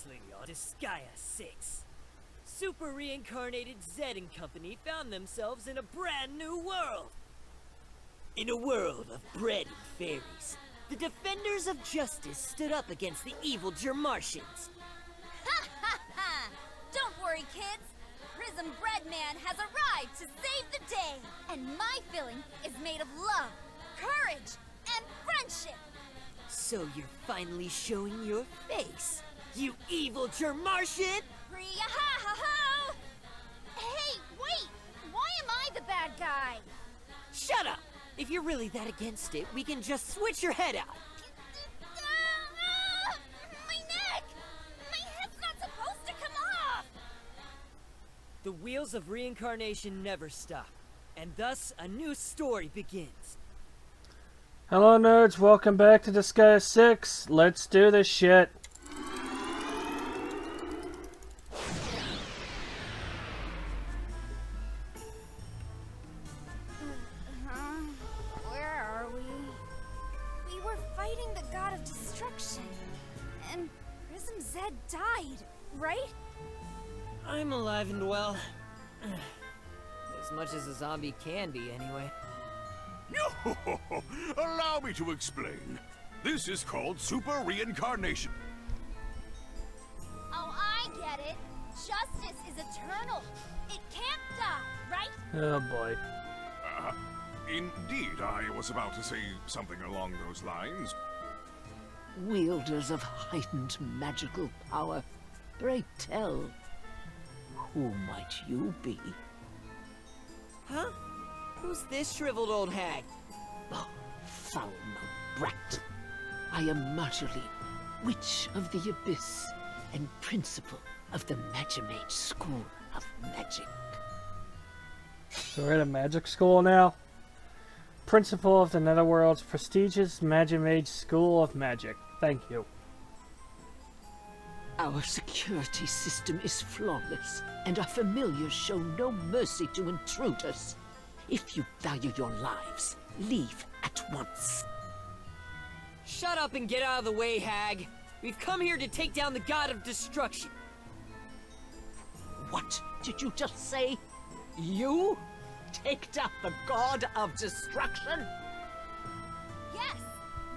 On Disgaea 6. Super reincarnated Zed and company found themselves in a brand new world. In a world of bread and fairies, the defenders of justice stood up against the evil Germartians. Ha ha ha! Don't worry, kids. Prism Breadman has arrived to save the day. And my filling is made of love, courage, and friendship. So you're finally showing your face, you evil Germartian! Ree-ha-ha-ho! Hey, wait! Why am I the bad guy? Shut up! If you're really that against it, we can just switch your head out. My neck! My head's not supposed to come off! The wheels of reincarnation never stop, and thus a new story begins. Hello nerds, welcome back to Disgaea 6. Let's do this shit. Where are we? We were fighting the god of destruction, and Prism Zed died, right? I'm alive and well. As much as a zombie can be, anyway. Allow me to explain. This is called super reincarnation. Oh, I get it. Justice is eternal. It can't die, right? Oh boy. Indeed, I was about to say something along those lines. Wielders of heightened magical power, pray tell, who might you be? Huh? Who's this shriveled old hag? Oh, foul brat. I am Marjorie, Witch of the Abyss, and Principal of the Magimage School of Magic. So we're at a magic school now? Principal of the Netherworld's prestigious Magimage School of Magic. Thank you. Our security system is flawless, and our familiars show no mercy to intruders. If you value your lives, leave at once. Shut up and get out of the way, hag. We've come here to take down the god of destruction. What did you just say? You? Take down the god of destruction? Yes,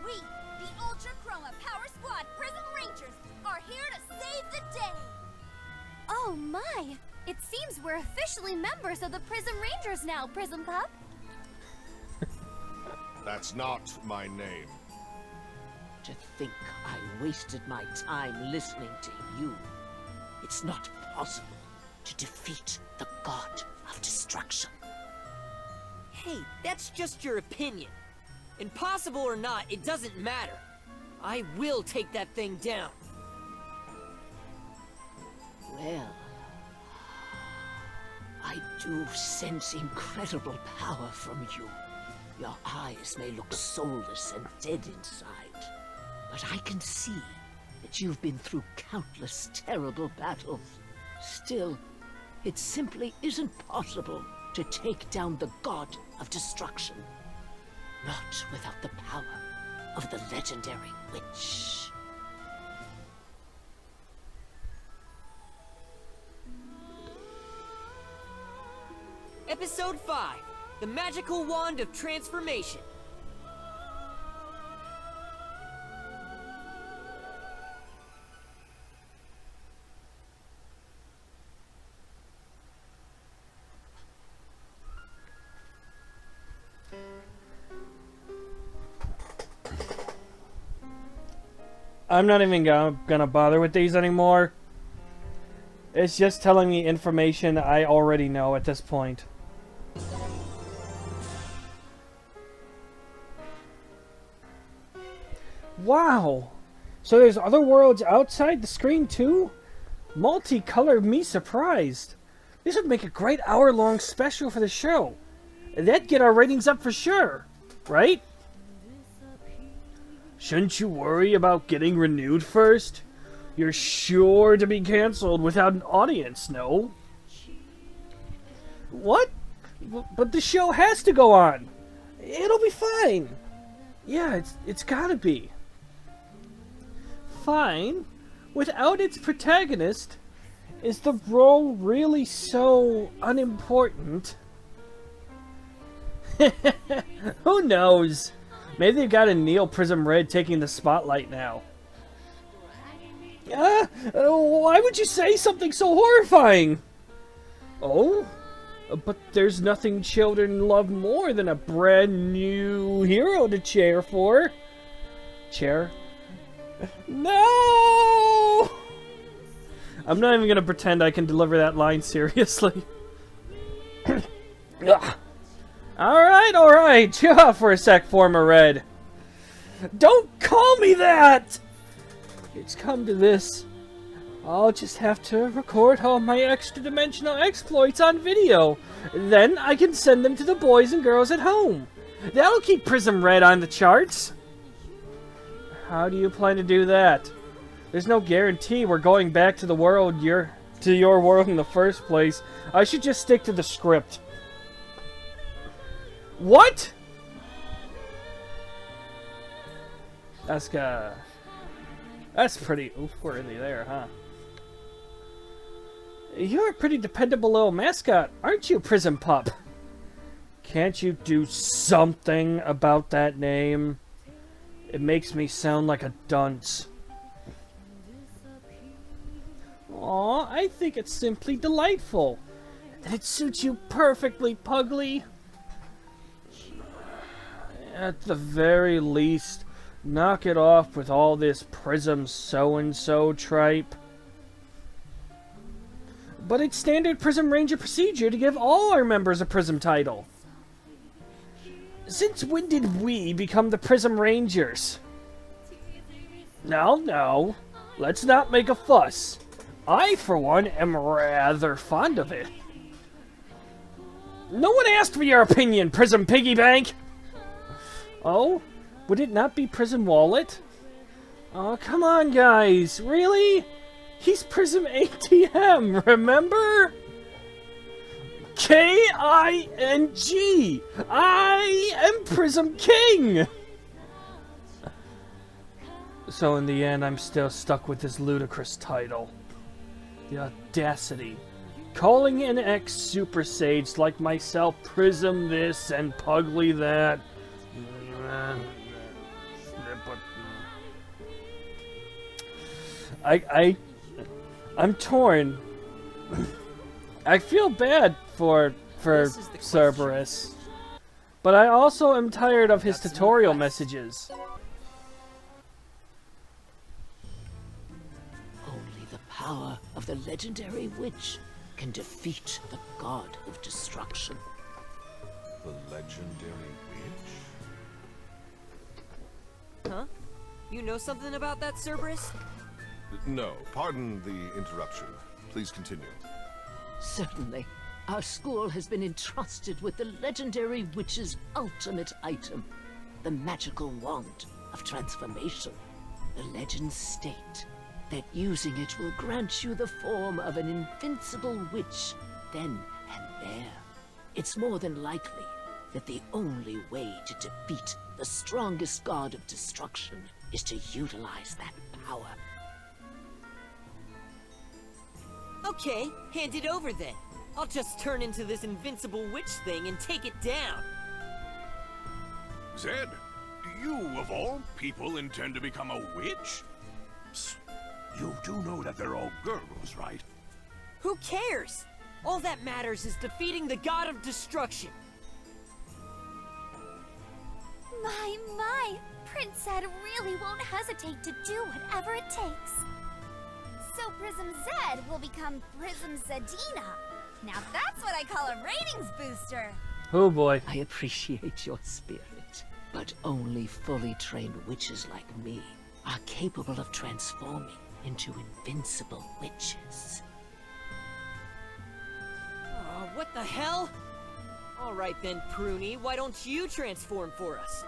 we, the Ultra Chroma Power Squad Prism Rangers, are here to save the day. Oh my! It seems we're officially members of the Prism Rangers now, Prism Pup. That's not my name. To think I wasted my time listening to you. It's not possible to defeat the god of destruction. Hey, that's just your opinion. Impossible or not, it doesn't matter. I will take that thing down. Well, I do sense incredible power from you. Your eyes may look soulless and dead inside, but I can see that you've been through countless terrible battles. Still, it simply isn't possible to take down the god of destruction. Not without the power of the legendary witch. Episode 5, The Magical Wand of Transformation. I'm not even gonna bother with these anymore. It's just telling me information I already know at this point. Wow! So there's other worlds outside the screen too? Multicolored me surprised. This would make a great hour-long special for the show. That'd get our ratings up for sure, right? Shouldn't you worry about getting renewed first? You're sure to be cancelled without an audience, no? What? But the show has to go on. It'll be fine. Yeah, it's gotta be. Fine. without its protagonist, is the role really so unimportant? Who knows? Maybe they've got a Neo Prism Red taking the spotlight now. Why would you say something so horrifying? Oh? But there's nothing children love more than a brand new hero to cheer for. Chair? No! I'm not even gonna pretend I can deliver that line seriously. Alright, chill out for a sec, former Red. Don't call me that! It's come to this. I'll just have to record all my extra-dimensional exploits on video. Then I can send them to the boys and girls at home. That'll keep Prism Red on the charts. How do you plan to do that? There's no guarantee we're going back to the world to your world in the first place. I should just stick to the script. What? That's pretty oof-worthy there, huh? You're a pretty dependable little mascot, aren't you, Prism Pup? Can't you do something about that name? It makes me sound like a dunce. Aw, I think it's simply delightful. And it suits you perfectly, Pugly. At the very least, knock it off with all this Prism so-and-so tripe. But it's standard Prism Ranger procedure to give all our members a Prism title. Since when did we become the Prism Rangers? No, let's not make a fuss. I, for one, am rather fond of it. No one asked for your opinion, Prism Piggy Bank! Oh? Would it not be Prism Wallet? Oh, come on, guys. Really? He's Prism ATM, remember? K-I-N-G! I am Prism King! So in the end, I'm still stuck with this ludicrous title. The audacity. Calling an ex-Super Sage like myself Prism this and Pugly that. I'm torn. I feel bad for Cerberus, but I also am tired of his tutorial messages. Only the power of the legendary witch can defeat the god of destruction. The legendary witch? Huh? You know something about that, Cerberus? No, pardon the interruption. Please continue. Certainly. Our school has been entrusted with the legendary witch's ultimate item, the magical wand of transformation. The legends state that using it will grant you the form of an invincible witch then and there. It's more than likely that the only way to defeat the strongest god of destruction is to utilize that power. Okay, hand it over then. I'll just turn into this invincible witch thing and take it down. Zed, you of all people intend to become a witch? Psst. You do know that they're all girls, right? Who cares? All that matters is defeating the god of destruction. My, Prince Zed really won't hesitate to do whatever it takes. So Prism Zed will become Prism Zedina. Now that's what I call a ratings booster. Oh boy. I appreciate your spirit, but only fully trained witches like me are capable of transforming into invincible witches. Oh, what the hell? Alright then, Pruny, why don't you transform for us?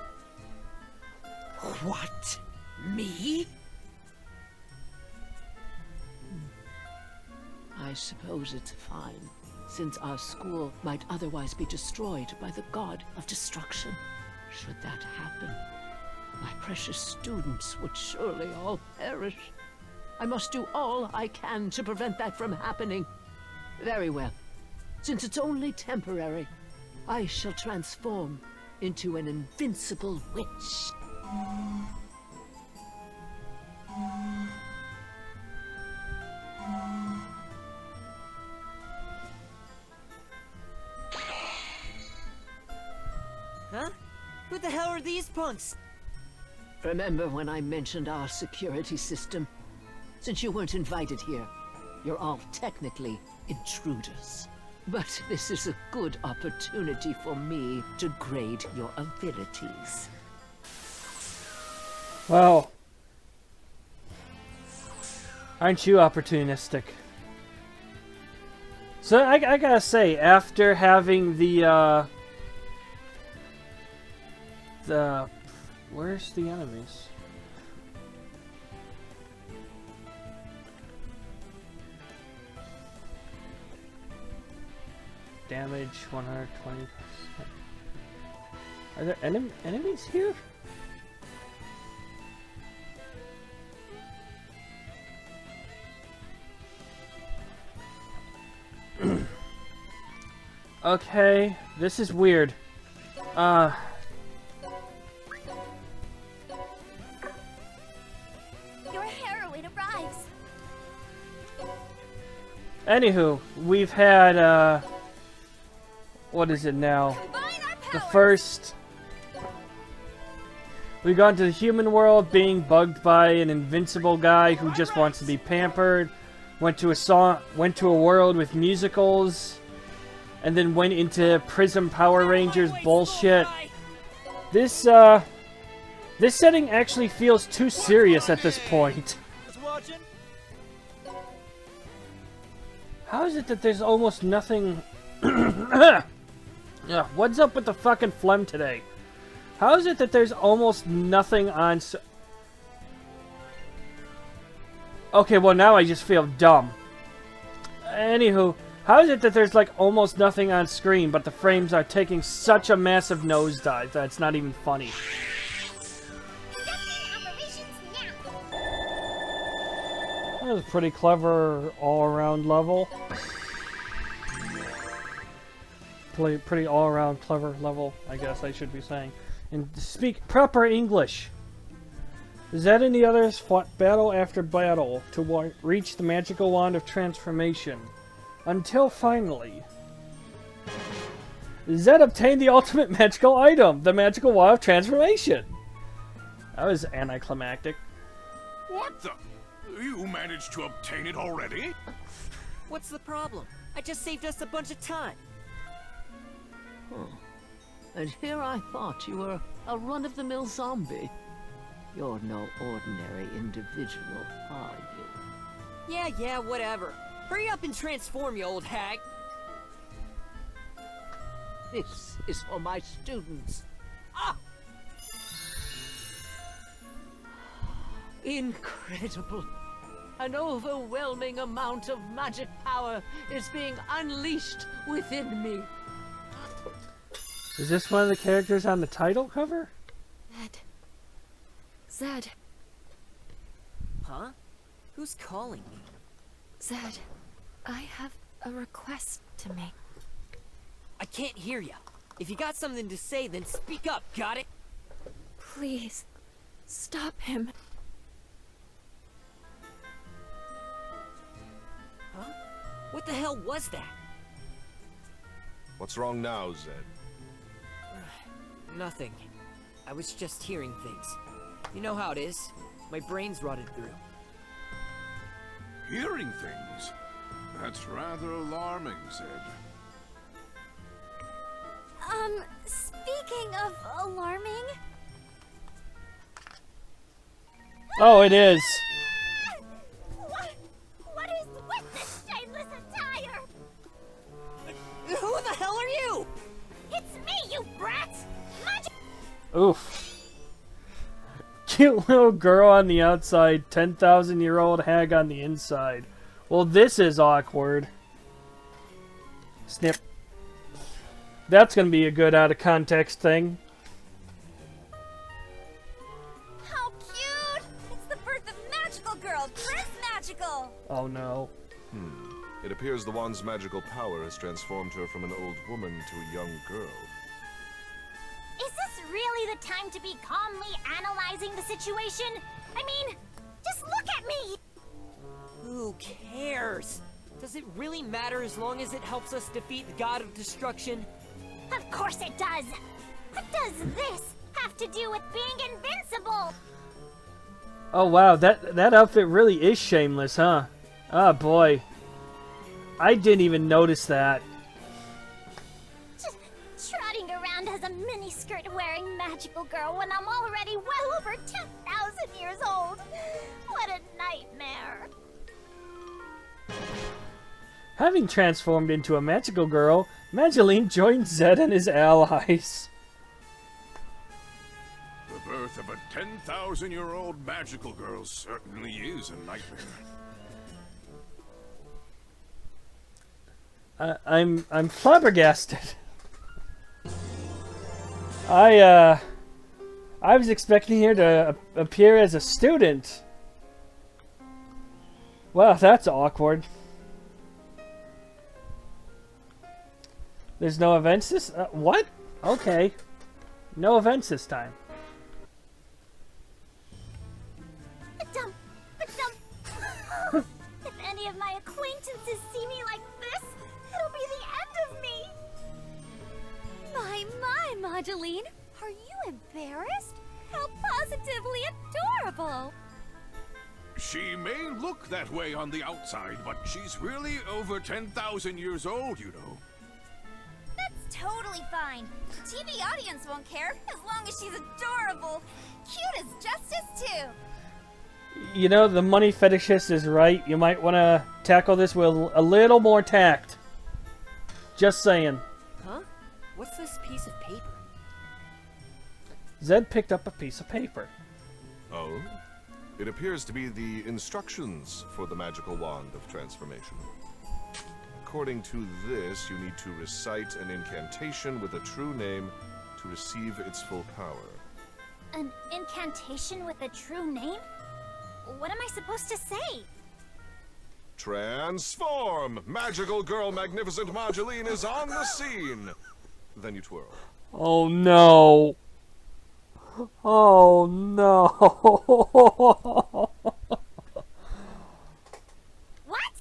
What? Me? I suppose it's fine, since our school might otherwise be destroyed by the god of destruction. Should that happen, my precious students would surely all perish. I must do all I can to prevent that from happening. Very well. Since it's only temporary, I shall transform into an invincible witch. Huh? Who the hell are these punks? Remember when I mentioned our security system? Since you weren't invited here, you're all technically intruders. But this is a good opportunity for me to grade your abilities. Well, aren't you opportunistic? So I gotta say, after having the where's the enemies? Damage 120%. Are there enemies here? Okay, this is weird. Your heroine arrives. Anywho, we've had, what is it now? Combine our The powers. first... We've gone to the human world, being bugged by an invincible guy who just wants to be pampered. Went to a world with musicals, and then went into Prism Power Rangers bullshit. This setting actually feels too serious at this point. How is it that there's almost nothing... Yeah, what's up with the fucking phlegm today? How is it that there's almost nothing on... Okay, well now I just feel dumb. Anywho, how is it that there's like almost nothing on screen, but the frames are taking such a massive nosedive that it's not even funny? Conducting operations now. That was a pretty clever all-around level. Pretty all-around clever level, I guess I should be saying. And speak proper English. Zed and the others fought battle after battle to reach the magical wand of transformation. Until finally... Zed obtained the ultimate magical item, the magical wand of transformation. That was anticlimactic. What the? You managed to obtain it already? What's the problem? I just saved us a bunch of time. Huh. And here I thought you were a run-of-the-mill zombie. You're no ordinary individual, are you? Yeah, whatever. Hurry up and transform, you old hag. This is for my students. Ah! Incredible. An overwhelming amount of magic power is being unleashed within me. Is this one of the characters on the title cover? Zed. Huh? Who's calling me? Zed, I have a request to make. I can't hear ya. If you got something to say, then speak up, got it? Please, stop him. Huh? What the hell was that? What's wrong now, Zed? Nothing. I was just hearing things. You know how it is. My brain's rotted through. Hearing things? That's rather alarming, Zed. Speaking of alarming... Oh, it is. What is with this shameless attire? Who the hell are you? It's me, you brat! Oof. Cute little girl on the outside, 10,000-year-old hag on the inside. Well, this is awkward. Snip. That's gonna be a good out-of-context thing. How cute! It's the birth of magical girl, Prismatic! Oh no. It appears the wand's magical power has transformed her from an old woman to a young girl. Is this really the time to be calmly analyzing the situation? I mean, just look at me! Who cares? Does it really matter as long as it helps us defeat the god of destruction? Of course it does! What does this have to do with being invincible? Oh wow, that outfit really is shameless, huh? Oh boy. I didn't even notice that. Just trotting around as a miniskirt wearing magical girl when I'm already well over 10,000 years old. What a nightmare. Having transformed into a magical girl, Magdalene joins Zed and his allies. The birth of a 10,000-year-old magical girl certainly is a nightmare. I'm flabbergasted. I was expecting her to appear as a student. Well, that's awkward. There's no events this... what? Okay. No events this time. If any of my acquaintances see me like this, it'll be the end of me. My, Magdalene, are you embarrassed? How positively adorable. She may look that way on the outside, but she's really over 10,000 years old, you know. That's totally fine. TV audience won't care as long as she's adorable. Cute as Justice, too. You know, the money fetishist is right. You might want to tackle this with a little more tact. Just saying. Huh? What's this piece of paper? Zed picked up a piece of paper. Oh? It appears to be the instructions for the magical wand of transformation. According to this, you need to recite an incantation with a true name to receive its full power. An incantation with a true name? What am I supposed to say? Transform! Magical girl Magnificent Marjeline is on the scene! Then you twirl. Oh no. Oh no. What?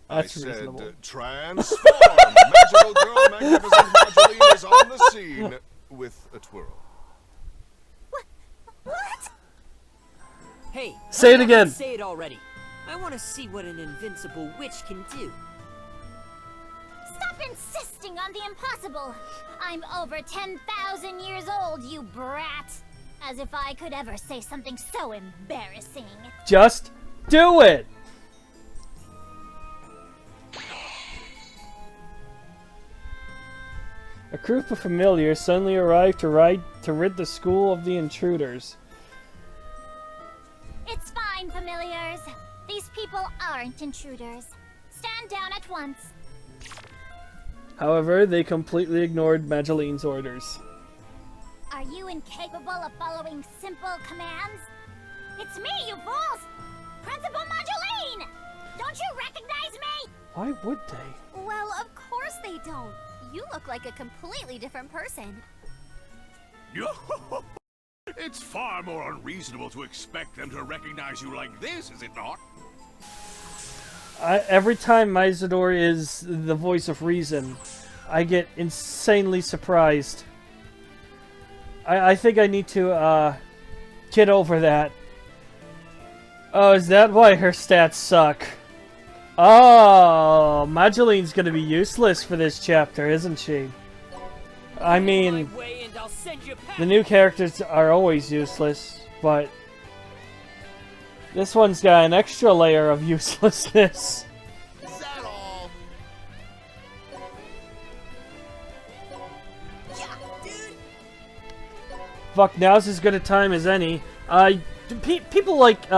That's I reasonable. said, transform! Magical girl Magnificent Marjeline is on the scene with a twirl. What? Hey, Say it hurry up and again. Say it already. I want to see what an invincible witch can do. Stop insisting on the impossible. I'm over 10,000 years old, you brat. As if I could ever say something so embarrassing. Just do it. A group of familiars suddenly arrive to rid the school of the intruders. It's fine, familiars. These people aren't intruders. Stand down at once. However, they completely ignored Magdalene's orders. Are you incapable of following simple commands? It's me, you fools! Principal Magdalene! Don't you recognize me? Why would they? Well, of course they don't. You look like a completely different person. It's far more unreasonable to expect them to recognize you like this, is it not? Every time Mizador is the voice of reason, I get insanely surprised. I think I need to get over that. Oh, is that why her stats suck? Oh, Magdalene's gonna be useless for this chapter, isn't she? I mean, the new characters are always useless, but this one's got an extra layer of uselessness. Is that all? Yeah, dude. Fuck, now's as good a time as any. People like,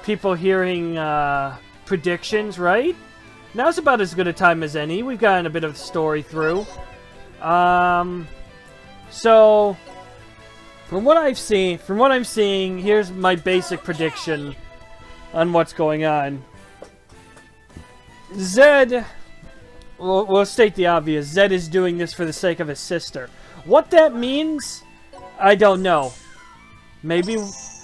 people hearing, predictions, right? Now's about as good a time as any. We've gotten a bit of the story through. So, from what I'm seeing, here's my basic prediction. on what's going on. Zed, we'll state the obvious. Zed is doing this for the sake of his sister. What that means, I don't know. Maybe,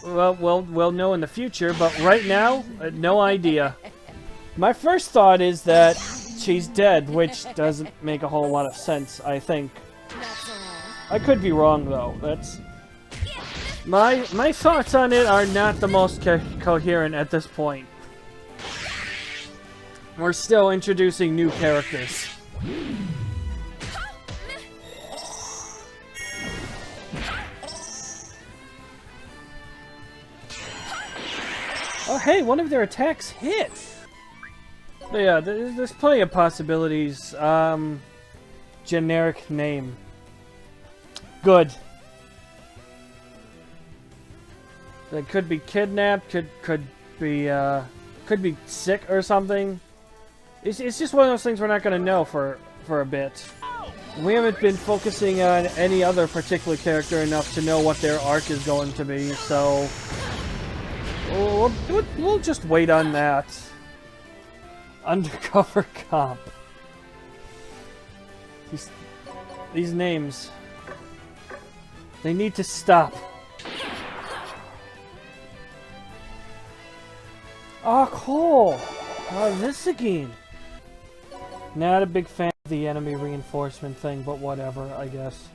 well, we'll know in the future, but right now, no idea. My first thought is that she's dead, which doesn't make a whole lot of sense, I think. I could be wrong, though. That's... My thoughts on it are not the most coherent at this point. We're still introducing new characters. Oh, hey, one of their attacks hit! But yeah, there's plenty of possibilities. Generic name. Good. They could be kidnapped, could be sick or something. It's just one of those things we're not gonna know for a bit. We haven't been focusing on any other particular character enough to know what their arc is going to be, so we'll just wait on that. Undercover cop. These names, they need to stop. Oh, cool! Oh, this again. Not a big fan of the enemy reinforcement thing, but whatever, I guess.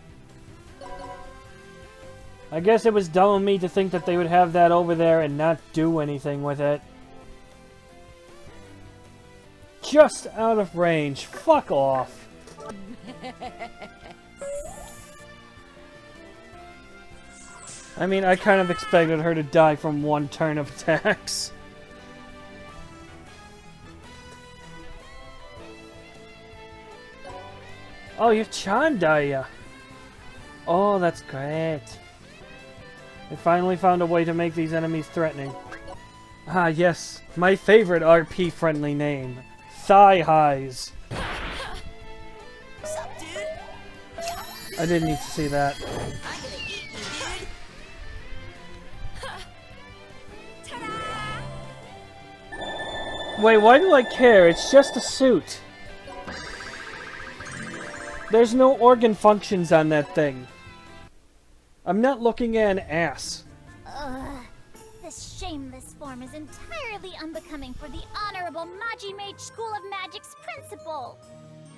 I guess it was dumb of me to think that they would have that over there and not do anything with it. Just out of range. Fuck off. I mean, I kind of expected her to die from one turn of attacks. Oh, you have Chandaya. Oh, that's great. They finally found a way to make these enemies threatening. Ah, yes. My favorite RP-friendly name. Thigh Highs. What's up, dude? I didn't need to see that. I'm gonna eat you, dude. Wait, why do I care? It's just a suit. There's no organ functions on that thing. I'm not looking at an ass. This shameless form is entirely unbecoming for the Honorable Magi Mage School of Magic's principal.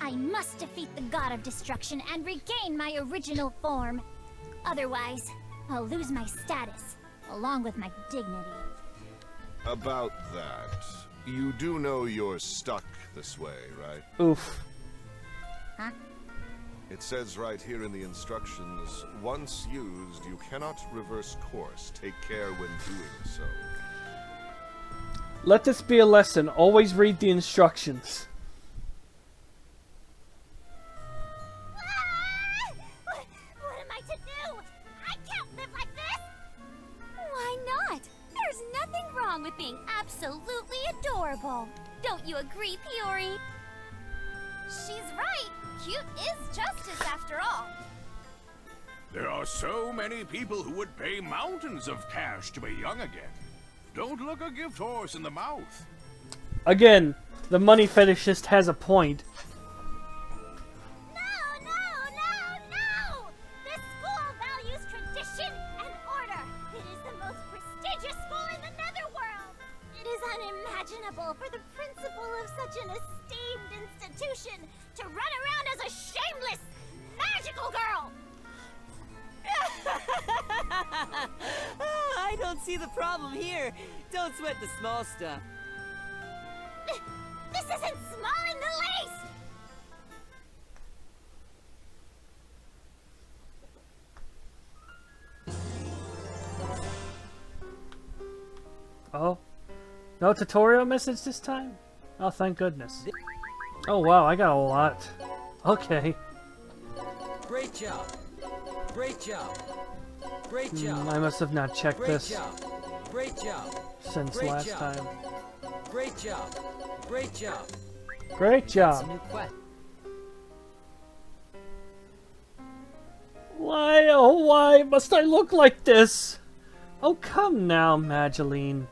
I must defeat the God of Destruction and regain my original form. Otherwise, I'll lose my status, along with my dignity. About that, you do know you're stuck this way, right? Oof. Huh? It says right here in the instructions, once used, you cannot reverse course. Take care when doing so. Let this be a lesson. Always read the instructions. What am I to do? I can't live like this! Why not? There's nothing wrong with being absolutely adorable. Don't you agree, Piori? She's right. Cute is justice after all. There are so many people who would pay mountains of cash to be young again. Don't look a gift horse in the mouth. Again, the money fetishist has a point. No! This school values tradition and order. It is the most prestigious school in the Netherworld. It is unimaginable for the principal of such an esteemed institution to run around as a shameless, magical girl! I don't see the problem here. Don't sweat the small stuff. This isn't small in the least! Oh? No tutorial message this time? Oh, thank goodness. Oh, wow, I got a lot. Okay. Great job. Great job. Great job. I must have not checked Great this job. Great job. since Great last job. time. Great job. Great job. Great Some job. new quest. Why, oh why must I look like this? Oh, come now, Mageline.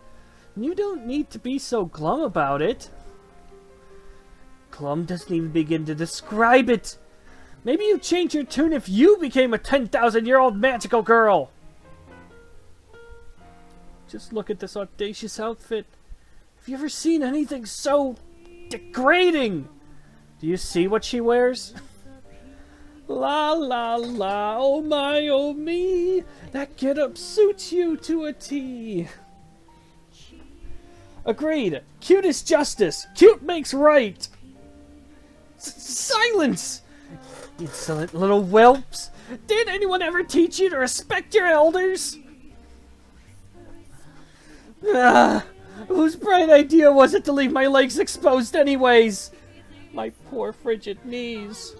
You don't need to be so glum about it. Glum doesn't even begin to describe it. Maybe you'd change your tune if you became a 10,000-year-old magical girl. Just look at this audacious outfit. Have you ever seen anything so degrading? Do you see what she wears? La la la, oh my, oh me. That getup suits you to a T. Agreed. Cute is justice. Cute makes right. Silence! Insolent little whelps. Did anyone ever teach you to respect your elders? Whose bright idea was it to leave my legs exposed anyways? My poor frigid knees.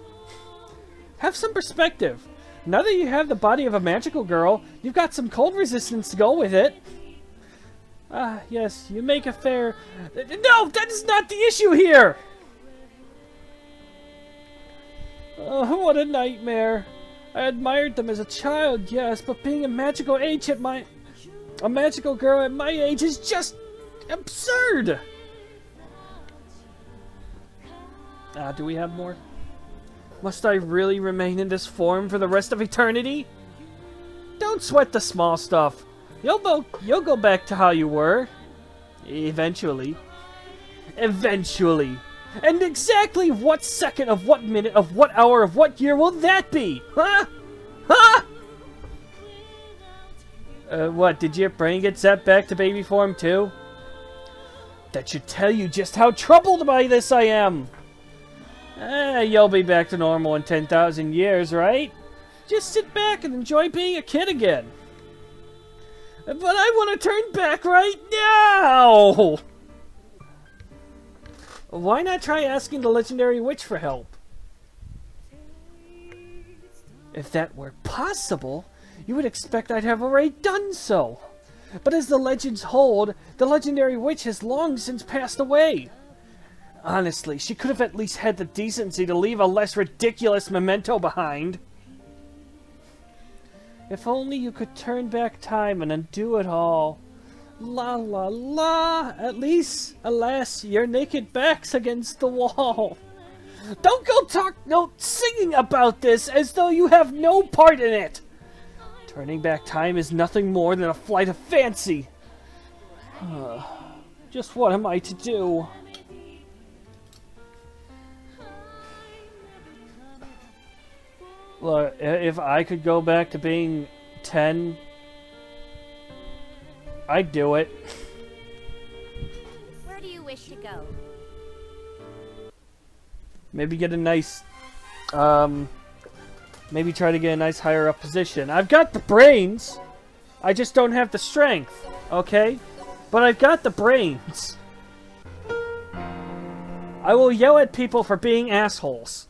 Have some perspective. Now that you have the body of a magical girl, you've got some cold resistance to go with it. Ah, yes, you make a fair... No, that is not the issue here! Oh, what a nightmare. I admired them as a child, yes, but being a magical girl at my age is just absurd! Do we have more? Must I really remain in this form for the rest of eternity? Don't sweat the small stuff. You'll go back to how you were. Eventually. Eventually. And exactly what second of what minute of what hour of what year will that be? Huh? Huh? What, did your brain get zapped back to baby form too? That should tell you just how troubled by this I am. You'll be back to normal in 10,000 years, right? Just sit back and enjoy being a kid again. But I want to turn back right now! Why not try asking the legendary witch for help? If that were possible, you would expect I'd have already done so. But as the legends hold, the legendary witch has long since passed away. Honestly, she could have at least had the decency to leave a less ridiculous memento behind. If only you could turn back time and undo it all. La la la! At least, alas, your naked back's against the wall. Don't go singing about this as though you have no part in it! Turning back time is nothing more than a flight of fancy. Just what am I to do? Look, if I could go back to being 10, I'd do it. Where do you wish to go? Maybe get a nice, maybe try to get a nice higher up position. I've got the brains. I just don't have the strength, okay? But I've got the brains. I will yell at people for being assholes.